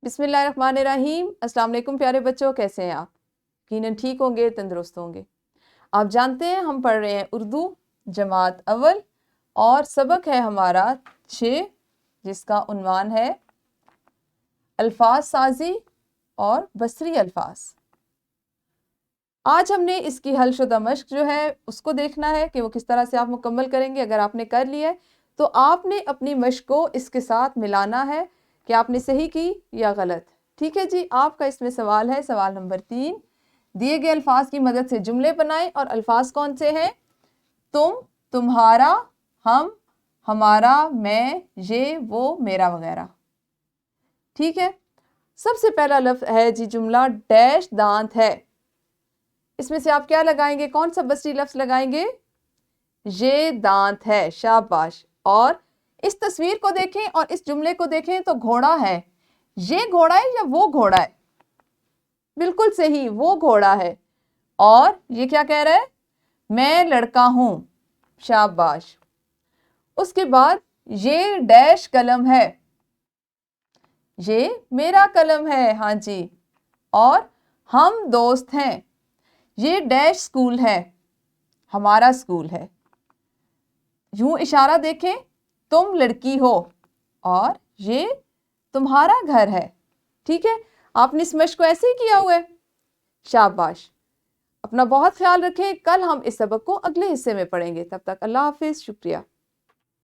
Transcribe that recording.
بسم اللہ الرحمن الرحیم۔ السلام علیکم پیارے بچوں، کیسے ہیں آپ؟ یقیناً ٹھیک ہوں گے، تندرست ہوں گے۔ آپ جانتے ہیں ہم پڑھ رہے ہیں اردو جماعت اول، اور سبق ہے ہمارا 6، جس کا عنوان ہے الفاظ سازی اور بصری الفاظ۔ آج ہم نے اس کی حل شدہ مشق جو ہے اس کو دیکھنا ہے کہ وہ کس طرح سے آپ مکمل کریں گے۔ اگر آپ نے کر لیا ہے تو آپ نے اپنی مشق کو اس کے ساتھ ملانا ہے کہ آپ نے صحیح کی یا غلط۔ ٹھیک ہے جی، آپ کا اس میں سوال ہے، سوال نمبر 3۔ دیے گئے الفاظ کی مدد سے جملے بنائیں، اور الفاظ کون سے ہیں؟ تم، تمہارا، ہم، ہمارا، میں، یہ، وہ، میرا وغیرہ۔ ٹھیک ہے، سب سے پہلا لفظ ہے جی جملہ ڈیش دانت ہے۔ اس میں سے آپ کیا لگائیں گے؟ کون سا بصری لفظ لگائیں گے؟ یہ دانت ہے، شاباش۔ اور اس تصویر کو دیکھیں اور اس جملے کو دیکھیں تو گھوڑا ہے۔ یہ گھوڑا ہے یا وہ گھوڑا ہے؟ بالکل صحیح، وہ گھوڑا ہے۔ اور یہ کیا کہہ رہا ہے؟ میں لڑکا ہوں، شاباش۔ اس کے بعد یہ ڈیش قلم ہے، یہ میرا قلم ہے، ہاں جی۔ اور ہم دوست ہیں، یہ ڈیش اسکول ہے، ہمارا اسکول ہے۔ یوں اشارہ دیکھیں، تم لڑکی ہو، اور یہ تمہارا گھر ہے۔ ٹھیک ہے، آپ نے اس مشق کو ایسے ہی کیا ہوا ہے، شاباش۔ اپنا بہت خیال رکھیں، کل ہم اس سبق کو اگلے حصے میں پڑھیں گے۔ تب تک اللہ حافظ، شکریہ۔